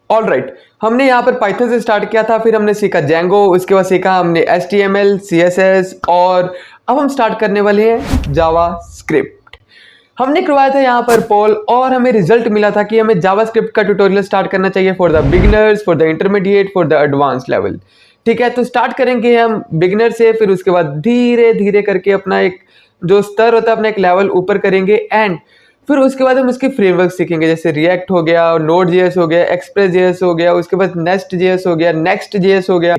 All right, हमने यहाँ पर पाइथन से स्टार्ट किया था, फिर हमने सीखा जेंगो, उसके बाद सीखा हमने HTML, CSS और अब हम स्टार्ट करने वाले हैं जावा स्क्रिप्ट। हमने करवाया था यहाँ पर पोल और हमें रिजल्ट मिला था कि हमें जावा स्क्रिप्ट का ट्यूटोरियल स्टार्ट करना चाहिए for the beginners, for the intermediate, for the advance level. ठीक है, तो स्टार्ट करेंगे हम बिगिनर से, फिर उसके बाद धीरे धीरे करके अपना एक जो स्तर होता है अपना एक लेवल ऊपर करेंगे एंड फिर उसके बाद हम उसके फ्रेमवर्क सीखेंगे, जैसे रिएक्ट हो गया, नोड जेएस हो गया, एक्सप्रेस जेएस हो गया, उसके बाद नेस्ट जेएस हो गया, नेक्स्ट जेएस हो गया।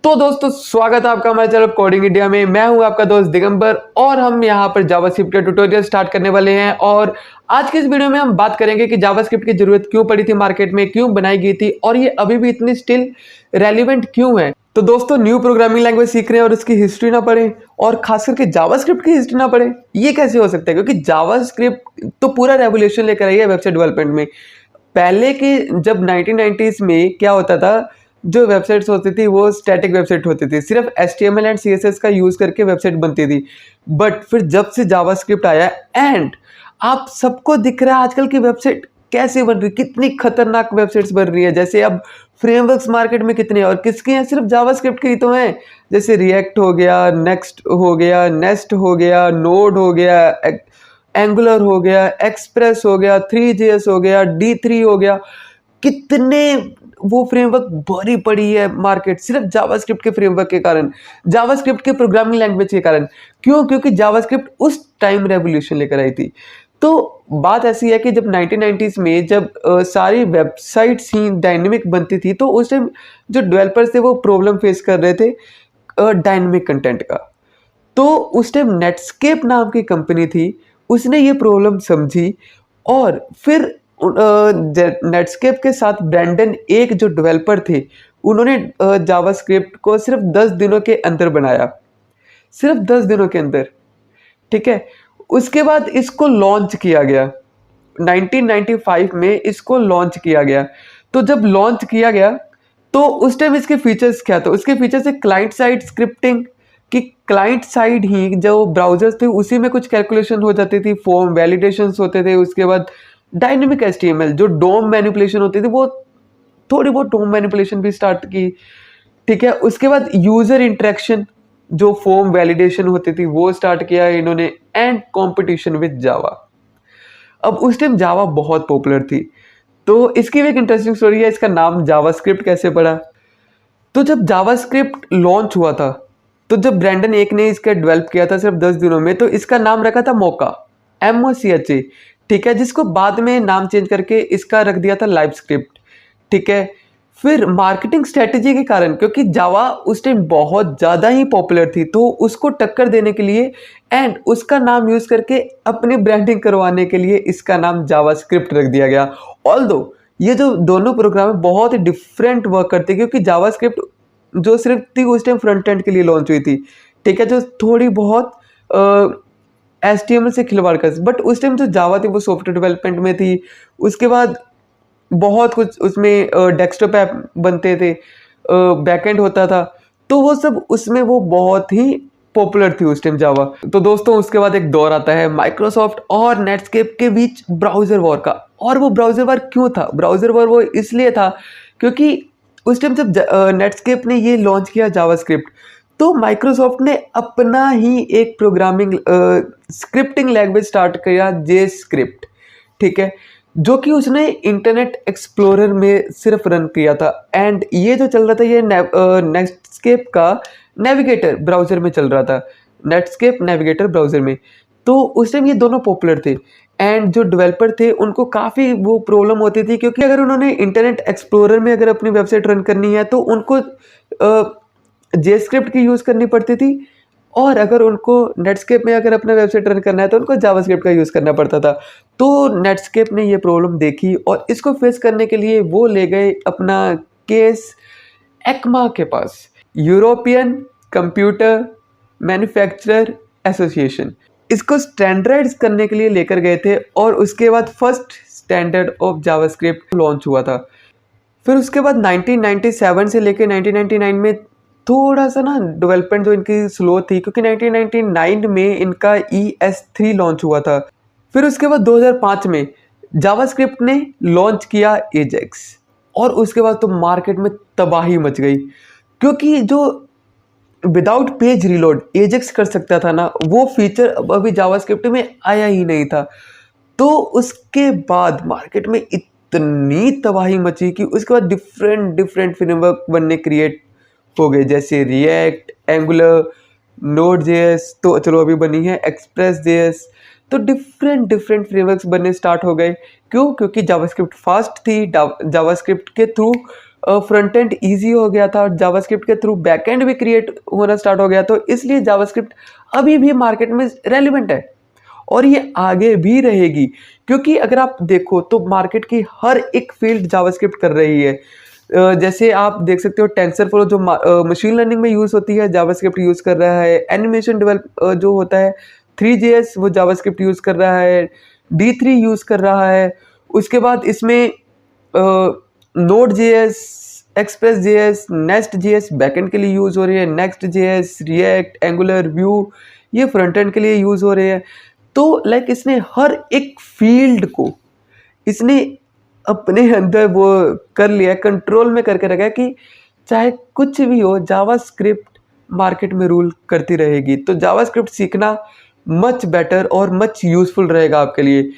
तो दोस्तों स्वागत है आपका हमारे चैनल कोडिंग इंडिया में। मैं हूं आपका दोस्त दिगंबर और हम यहां पर जावास्क्रिप्ट का ट्यूटोरियल स्टार्ट करने वाले हैं। और आज के इस वीडियो में हम बात करेंगे कि जावास्क्रिप्ट की जरूरत क्यों पड़ी थी मार्केट में, क्यों बनाई गई थी और ये अभी भी इतनी स्टिल रेलिवेंट क्यों है। तो दोस्तों न्यू प्रोग्रामिंग लैंग्वेज सीख रहे हैं और उसकी हिस्ट्री ना पढ़ें और खास करके जावास्क्रिप्ट की हिस्ट्री ना पढ़ें, ये कैसे हो सकता है? क्योंकि जावास्क्रिप्ट तो पूरा रेवोल्यूशन लेकर आई है वेबसाइट डेवलपमेंट में। पहले के जब 1990s में क्या होता था, जो वेबसाइट्स होती थी वो स्टैटिक वेबसाइट होती थी, सिर्फ HTML एंड CSS का यूज करके वेबसाइट बनती थी। बट फिर जब से जावास्क्रिप्ट आया एंड आप सबको दिख रहा है आजकल की वेबसाइट कैसे बन रही, कितनी खतरनाक वेबसाइट्स बन रही है। जैसे अब फ्रेमवर्क्स मार्केट में कितने और किसके हैं, सिर्फ जावास्क्रिप्ट के ही तो हैं। जैसे रिएक्ट हो गया, नेक्स्ट हो गया, नेस्ट हो गया, नोड हो गया, एंगुलर हो गया, एक्सप्रेस हो गया, 3JS हो गया, D3 हो गया, कितने वो फ्रेमवर्क भरी पड़ी है मार्केट सिर्फ जावास्क्रिप्ट के फ्रेमवर्क के कारण, जावास्क्रिप्ट के प्रोग्रामिंग लैंग्वेज के कारण। क्यों? क्योंकि जावास्क्रिप्ट उस टाइम रेवोल्यूशन लेकर आई थी। तो बात ऐसी है कि जब 1990s में जब सारी वेबसाइट्स ही डायनेमिक बनती थी तो उस टाइम जो डेवलपर्स थे वो प्रॉब्लम फेस कर रहे थे डायनेमिक कंटेंट का। तो उस टाइम नेटस्केप नाम की कंपनी थी, उसने ये प्रॉब्लम समझी और फिर नेटस्केप के साथ ब्रैंडन एक जो डेवलपर थे उन्होंने जावास्क्रिप्ट को सिर्फ 10 दिनों के अंदर बनाया, सिर्फ 10 दिनों के अंदर। ठीक है, उसके बाद इसको लॉन्च किया गया 1995 में, इसको लॉन्च किया गया। तो जब लॉन्च किया गया तो उस टाइम इसके फीचर्स क्या थे? उसके फीचर्स है क्लाइंट साइड स्क्रिप्टिंग, कि क्लाइंट साइड ही जो ब्राउजर्स थे उसी में कुछ कैलकुलेशन हो जाती थी, फॉर्म वैलिडेशंस होते थे, उसके बाद डायनेमिक HTML जो डोम मैनिपुलेशन होती थी वो थोड़ी बहुत डोम मैनिपुलेशन भी स्टार्ट की। ठीक है, उसके बाद यूजर इंटरेक्शन जो फॉर्म वैलिडेशन होती थी वो स्टार्ट किया इन्होंने एंड कंपटीशन विद जावा। अब उस टाइम जावा बहुत पॉपुलर थी, तो इसकी भी एक इंटरेस्टिंग स्टोरी है, इसका नाम जावास्क्रिप्ट कैसे पड़ा। तो जब जावास्क्रिप्ट लॉन्च हुआ था तो जब ब्रैंडन एक ने इसका डेवलप किया था सिर्फ 10 दिनों में, तो इसका नाम रखा था मोका, MOCHA। ठीक है, जिसको बाद में नाम चेंज करके इसका रख दिया था लाइव स्क्रिप्ट। ठीक है, फिर मार्केटिंग स्ट्रेटेजी के कारण, क्योंकि जावा उस टाइम बहुत ज़्यादा ही पॉपुलर थी, तो उसको टक्कर देने के लिए एंड उसका नाम यूज़ करके अपनी ब्रांडिंग करवाने के लिए इसका नाम जावास्क्रिप्ट रख दिया गया। ऑल्दो ये जो दोनों प्रोग्राम है बहुत ही डिफरेंट वर्क करते हैं, क्योंकि जावास्क्रिप्ट जो सिर्फ थी उस टाइम फ्रंट एंड के लिए लॉन्च हुई थी। ठीक है, जो थोड़ी बहुत HTML से खिलवाड़ कर, बट उस टाइम जो जावा थी वो सॉफ्टवेयर डेवलपमेंट में थी। उसके बाद बहुत कुछ उसमें डेस्कटॉप ऐप बनते थे, बैकएंड होता था, तो वो सब उसमें वो बहुत ही पॉपुलर थी उस टाइम जावा। तो दोस्तों उसके बाद एक दौर आता है माइक्रोसॉफ्ट और नेटस्केप के बीच ब्राउज़र वॉर का। और वो ब्राउज़र वॉर क्यों था? ब्राउज़र वॉर वो इसलिए था क्योंकि उस टाइम जब नेटस्केप ने ये लॉन्च किया जावास्क्रिप्ट, तो माइक्रोसॉफ्ट ने अपना ही एक प्रोग्रामिंग स्क्रिप्टिंग लैंग्वेज स्टार्ट किया, जेस्क्रिप्ट। ठीक है, जो कि उसने इंटरनेट एक्सप्लोरर में सिर्फ रन किया था एंड ये जो चल रहा था ये नेटस्केप का नेविगेटर ब्राउज़र में चल रहा था, नेटस्केप नेविगेटर ब्राउज़र में। तो उस टाइम ये दोनों पॉपुलर थे एंड जो डेवलपर थे उनको काफ़ी वो प्रॉब्लम होती थी, क्योंकि अगर उन्होंने इंटरनेट एक्सप्लोरर में अगर अपनी वेबसाइट रन करनी है तो उनको जेस्क्रिप्ट की यूज़ करनी पड़ती थी, और अगर उनको नेटस्केप में अगर अपना वेबसाइट रन करना है तो उनको जावास्क्रिप्ट का यूज़ करना पड़ता था। तो नेटस्केप ने ये प्रॉब्लम देखी और इसको फेस करने के लिए वो ले गए अपना केस एक्मा के पास, यूरोपियन कंप्यूटर मैन्युफैक्चरर एसोसिएशन। इसको स्टैंडर्डाइज करने के लिए लेकर गए थे और उसके बाद first standard of JavaScript launch हुआ था। फिर उसके बाद 1997 से लेकर 1999 में थोड़ा सा ना डेवलपमेंट जो इनकी स्लो थी, क्योंकि 1999 में इनका ES3 लॉन्च हुआ था। फिर उसके बाद 2005 में जावास्क्रिप्ट ने लॉन्च किया एजेक्स और उसके बाद तो मार्केट में तबाही मच गई, क्योंकि जो विदाउट पेज रीलोड एजेक्स कर सकता था ना, वो फीचर अब अभी जावास्क्रिप्ट में आया ही नहीं था। तो उसके बाद मार्केट में इतनी तबाही मची कि उसके बाद डिफरेंट डिफरेंट फ्रेमवर्क बनने क्रिएट हो गए, जैसे रिएक्ट, एंगुलर, नोड जेएस, तो चलो अभी बनी है एक्सप्रेस जेएस। तो डिफरेंट डिफरेंट फ्रेमवर्क्स बनने स्टार्ट हो गए। क्यों? क्योंकि जावास्क्रिप्ट फास्ट थी, जावास्क्रिप्ट के थ्रू फ्रंट एंड ईजी हो गया था, और जावास्क्रिप्ट के थ्रू बैक एंड भी क्रिएट होना स्टार्ट हो गया। तो इसलिए जावास्क्रिप्ट अभी भी मार्केट में रेलिवेंट है और ये आगे भी रहेगी, क्योंकि अगर आप देखो तो मार्केट की हर एक फील्ड जावास्क्रिप्ट कर रही है। जैसे आप देख सकते हो टेंसरफ्लो जो मशीन लर्निंग में यूज़ होती है, जावास्क्रिप्ट यूज़ कर रहा है। एनिमेशन डेवलप जो होता है 3JS, वो जावास्क्रिप्ट यूज़ कर रहा है। D3 यूज़ कर रहा है। उसके बाद इसमें node JS, express JS, nest JS backend के लिए यूज़ हो रही है। Next JS, react, angular, view ये फ्रंट एंड के लिए यूज़ हो रहे हैं। तो लाइक इसने हर एक फील्ड को इसने अपने अंदर वो कर लिया, कंट्रोल में करके रखा है कि चाहे कुछ भी हो जावास्क्रिप्ट मार्केट में रूल करती रहेगी। तो जावास्क्रिप्ट सीखना मच बेटर और मच यूज़फुल रहेगा आपके लिए।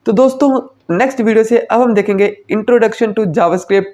तो दोस्तों नेक्स्ट वीडियो से अब हम देखेंगे इंट्रोडक्शन टू जावास्क्रिप्ट